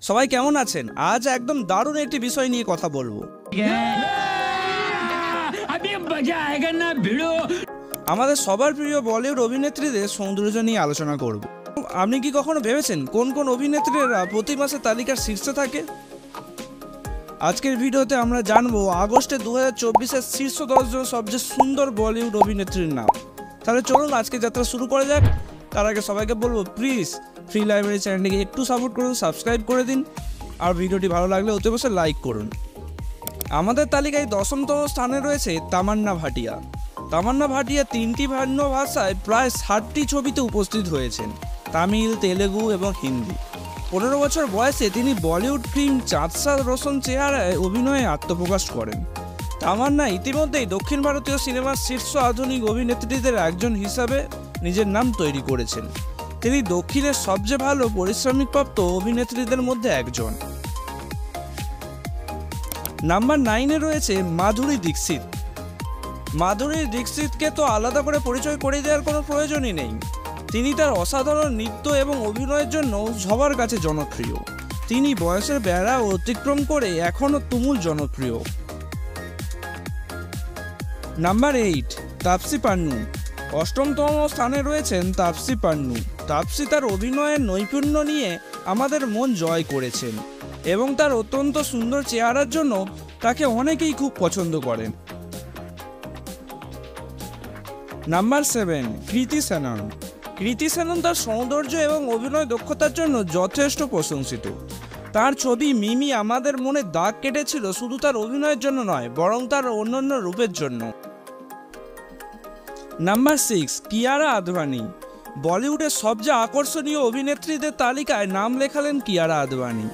সবাই কেমন আছেন? আজ একদম দারুণ একটি বিষয় নিয়ে কথা বলবো। আমাদের সবার প্রিয় বলিউড অভিনেত্রীদের সৌন্দর্য নিয়ে আলোচনা করব। আপনি কি কখনো ভেবেছেন কোন কোন অভিনেত্রীরা প্রতি মাসে তালিকার শীর্ষে থাকে? আজকের ভিডিওতে আমরা জানবো আগস্টে 2024-এর শীর্ষ 10 জন সবচেয়ে সুন্দর বলিউড অভিনেত্রীর নাম। তাহলে চলুন আজকে যাত্রা শুরু করা যাক। তার আগে সবাইকে বলবো, প্লিজ ফ্রি লাইব্রেরি চ্যানেলটিকে একটু সাপোর্ট করুন, সাবস্ক্রাইব করে দিন, আর ভিডিওটি ভালো লাগলে অতি অবশ্যই লাইক করুন। আমাদের তালিকায় 10তম স্থানে রয়েছে তামান্না ভাটিয়া। তামান্না ভাটিয়া 3টি ভিন্ন ভাষায় প্রায় 60টি ছবিতে উপস্থিত হয়েছেন, তামিল, তেলেগু এবং হিন্দি। 15 বছর বয়সে তিনি বলিউড ফিল্ম চাঁদসা রোশন চেহারায় অভিনয়ে আত্মপ্রকাশ করেন। তামান্না ইতিমধ্যেই দক্ষিণ ভারতীয় সিনেমার শীর্ষ আধুনিক অভিনেত্রীদের একজন হিসাবে নিজের নাম তৈরি করেছেন। তিনি দক্ষিণের সবচেয়ে ভালো পারিশ্রমিকপ্রাপ্ত অভিনেত্রীদের মধ্যে একজন। নাম্বার 9-এ রয়েছে মাধুরী দীক্ষিত। মাধুরী দীক্ষিতকে তো আলাদা করে পরিচয় করে দেওয়ার কোনো প্রয়োজনই নেই। তিনি তার অসাধারণ নৃত্য এবং অভিনয়ের জন্য সবার কাছে জনপ্রিয়। তিনি বয়সের বেড়া অতিক্রম করে এখনও তুমুল জনপ্রিয়। নাম্বার 8, তাপসী পান্নু। 8তম স্থানে রয়েছেন তাপসী পান্নু। তাপসী তার অভিনয়ের নৈপুণ্য নিয়ে আমাদের মন জয় করেছেন এবং তার অত্যন্ত সুন্দর চেহারার জন্য তাকে অনেকেই খুব পছন্দ করেন। নাম্বার 7, কৃতি সেনন। কৃতি সেনন তার সৌন্দর্য এবং অভিনয় দক্ষতার জন্য যথেষ্ট প্রশংসিত। তার ছবি মিমি আমাদের মনে দাগ কেটেছিল শুধু তার অভিনয়ের জন্য নয়, বরং তার অন্যান্য রূপের জন্য। নাম্বার 6, কিয়ারা আদভানি। বলিউডের সবচেয়ে আকর্ষণীয় অভিনেত্রীদের তালিকায় নাম লেখালেন কিয়ারা আদভানি।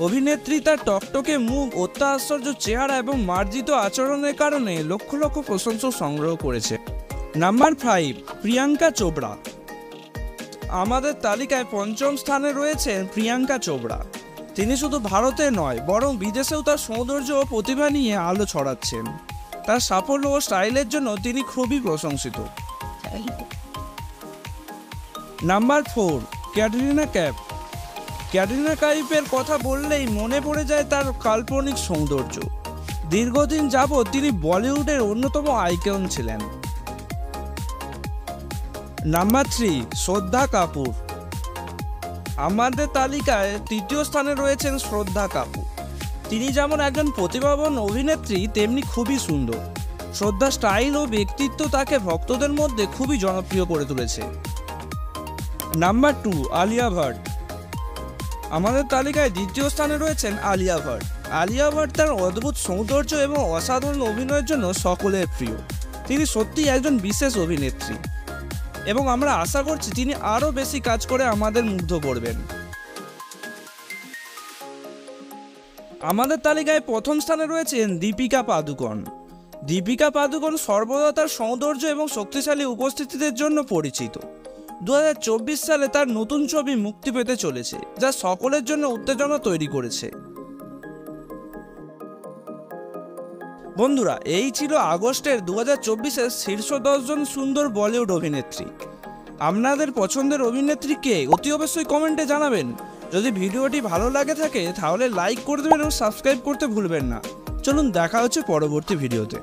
অভিনেত্রী তার টকটকে মুখ, অত্যাশ্চর্য চেহারা এবং মার্জিত আচরণের কারণে লক্ষ লক্ষ প্রশংসা সংগ্রহ করেছে। নাম্বার 5, প্রিয়াঙ্কা চোপড়া। আমাদের তালিকায় 5ম স্থানে রয়েছেন প্রিয়াঙ্কা চোপড়া। তিনি শুধু ভারতে নয়, বরং বিদেশেও তার সৌন্দর্য ও প্রতিভা নিয়ে আলো ছড়াচ্ছেন। তার সাফল্য ও স্টাইলের জন্য তিনি খুবই প্রশংসিত। নাম্বার 4, ক্যাটরিনা কাইফ। ক্যাটরিনা কাইফের কথা বললেই মনে পড়ে যায় তার কাল্পনিক সৌন্দর্য। দীর্ঘদিন যাবৎ তিনি বলিউডের অন্যতম আইকন ছিলেন। নাম্বার 3, শ্রদ্ধা কাপুর। আমাদের তালিকায় 3য় স্থানে রয়েছেন শ্রদ্ধা কাপুর। তিনি যেমন একজন প্রতিভাবান অভিনেত্রী, তেমনি খুবই সুন্দর। শ্রদ্ধার স্টাইল ও ব্যক্তিত্ব তাকে ভক্তদের মধ্যে খুবই জনপ্রিয় করে তুলেছে। নাম্বার 2, আলিয়া ভাট। আমাদের তালিকায় 2য় স্থানে রয়েছেন আলিয়া ভাট। আলিয়া ভাট তার অদ্ভুত সৌন্দর্য এবং অসাধারণ অভিনয়ের জন্য সকলের প্রিয়। তিনি সত্যিই একজন বিশেষ অভিনেত্রী এবং আমরা আশা করছি তিনি আরও বেশি কাজ করে আমাদের মুগ্ধ করবেন। আমাদের তালিকায় 1ম স্থানে রয়েছেন দীপিকা পাদুকোন। দীপিকা পাদুকোন সর্বদা তার সৌন্দর্য এবং শক্তিশালী উপস্থিতির জন্য পরিচিত। 2024 সালে তার নতুন ছবি মুক্তি পেতে চলেছে, যা সকলের জন্য উত্তেজনা তৈরি করেছে। বন্ধুরা, এই ছিল আগস্টের 2024-এর শীর্ষ 10 জন সুন্দর বলিউড অভিনেত্রী। আপনাদের পছন্দের অভিনেত্রী কে অতি অবশ্যই কমেন্টে জানাবেন। যদি ভিডিওটি ভালো লাগে থাকে তাহলে লাইক করে দেবেন এবং সাবস্ক্রাইব করতে ভুলবেন না। চলুন দেখা হচ্ছে পরবর্তী ভিডিওতে।